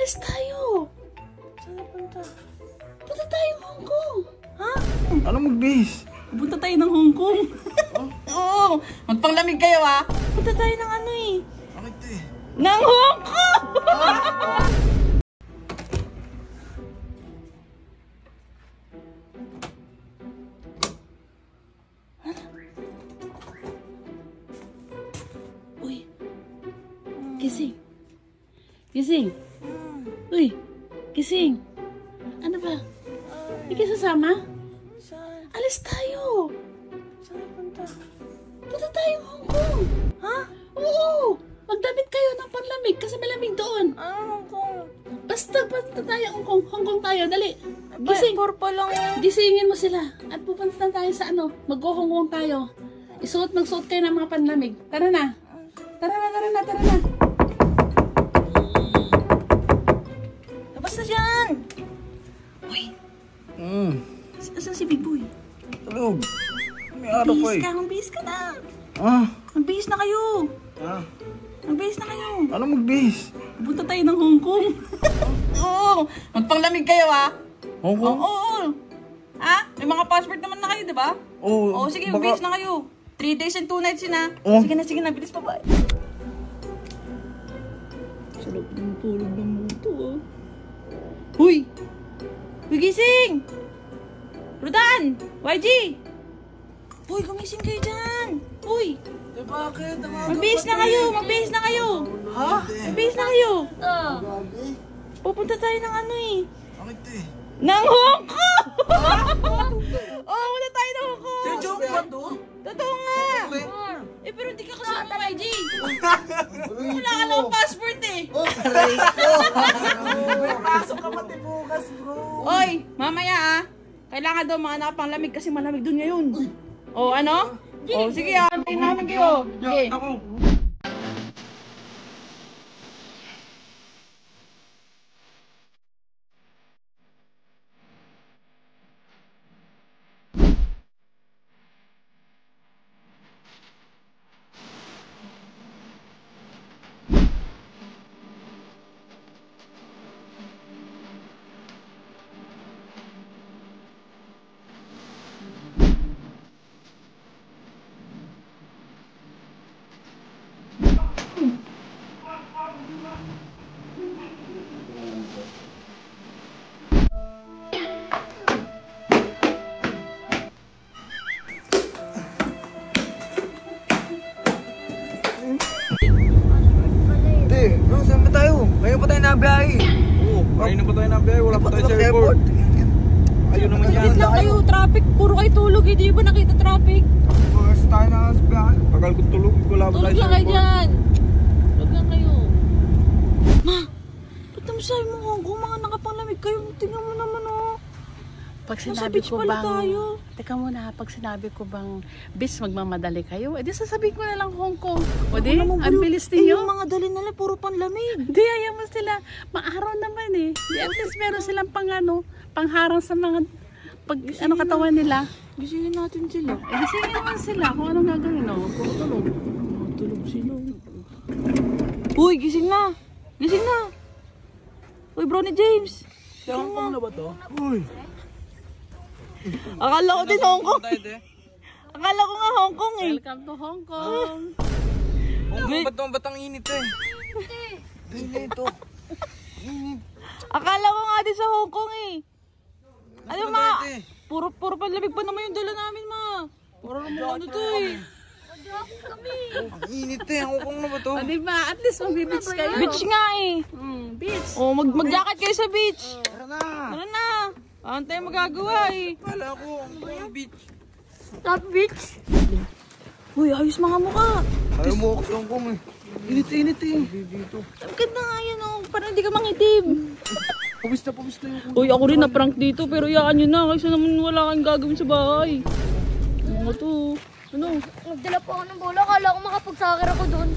Alis tayo. Saan punta? Punta tayo Hong Kong. Ha? Ano mag-base? Punta tayo ng Hong Kong. Oo. Magpanglamig kayo ha. Punta tayo ng ano eh. Bakit eh? Ng Hong Kong! Uy. Gising. Gising. Uy. Gising. Ano ba? Hindi ka sasama? Saan? Alis tayo. Saan punta? Punta tayong Hong Kong. Ha? Oo. Magdamit kayo ng panlamig kasi malamig doon. Hong Kong? Basta tayo Hong Kong. Hong Kong tayo. Dali. Gising. Purple lang yun. Gisingin mo sila. At pupunta tayo sa ano. Mag-Hong Kong tayo. Magsuot kayo ng mga panlamig. Tara na. Tara na. Labas na dyan! Uy. Saan si Big Boy? Tulog. May araw pa eh. Magbihis ka na. Ah? Magbihis na kayo. Ah? Magbihis na kayo. Ano mag-base? Pupunta tayo ng Hong Kong. Oo. Magpanglamig kayo ha. Hong Kong? Oo. Ha? May mga passport naman na kayo, di ba? Oo. Oo, sige, magbihis na kayo. 3 days and 2 nights yun ha. Oh. Sige na, bilis pa ba? Sarap ng tulog ng muto oh. Huy! Huy, gising! Rodan! YG! Huy, gumising kayo dyan! Huy! Eh bakit? Magbihis na kayo! Ha? Magbihis na kayo! Pupunta tayo ng ano eh. Bakit eh? Ng Hong Kong! Oo, punta tayo ng Hong Kong! Joke ba to? Totoo nga! Eh, pero hindi ka kasama, YG! Wala ka lang passport eh! May pasok ka pati bukas bro. Oy, mamaya ah! Kailangan daw mga nakapanglamig kasi malamig dun ngayon. O, ano? O, sige ah! Antayin namin kayo! Sige! Ako. Saan ba tayo? Ngayon pa tayo nabiyahe. Oo, ngayon pa tayo nabiyahe. Wala pa tayo sa airport. Ayun naman yan. Wait lang kayo, traffic. Puro kayo tulog. Hindi ba nakita traffic? First tayo na sa biyahe. Tagal kong tulog. Wala pa tayo Tulog sa lang kayo airport. dyan. Tulog lang kayo. Ma, ba't naman sabi mo Hong Kong? Mga nakapanglamig kayo. Tingnan mo naman oh. Pag Nasa sinabi beach ko pala bang, tayo. teka muna, pag sinabi ko bang, bis magmamadali kayo, edi sasabihin ko na lang Hong Kong. O di, ang bilis Eh, ninyo. yung mga dali nila, puro panlamig. Di, ayaw mo sila. Maaraw naman eh. Di, at least meron silang pangharang sa mga, katawan nila. Gisingin natin sila. Eh, gisingin naman sila kung anong gagawin, no? Puro tulog. Tulog sila. Uy, gising na. Gising na. Uy, Brownie James. Hong Kong na ba to? Uy. Akala ko din Hong Kong. Akala ko nga Hong Kong eh. Welcome to Hong Kong. Hong Kong, ba't ang init eh? Init to. Akala ko nga din sa Hong Kong eh. Ano ma? Puro panlamig pa naman yung dala namin ma. Puro naman ano to eh. Ang init eh. Hong Kong na ba to? O diba, at least magbibits kayo. Beach nga eh. Beach. Oh, mag-jacket kayo sa beach. Tara na. Tara na. Ano tayo magagawa eh. Wala ko. Hong Kong beach. Top beach. Uy, ayos mga mukha. Ayaw mo ako sa Hong Kong eh. Init eh. Dito. Ang ganda nga yan oh. Parang hindi ka mangitim. Pabis na yung Uy, ako rin na-prank dito pero yaan nyo na. Kasi naman wala kang gagawin sa bahay. Ano nga to? Ano? Nagdala po ako ng bola. Akala ko makapagsakir ako doon.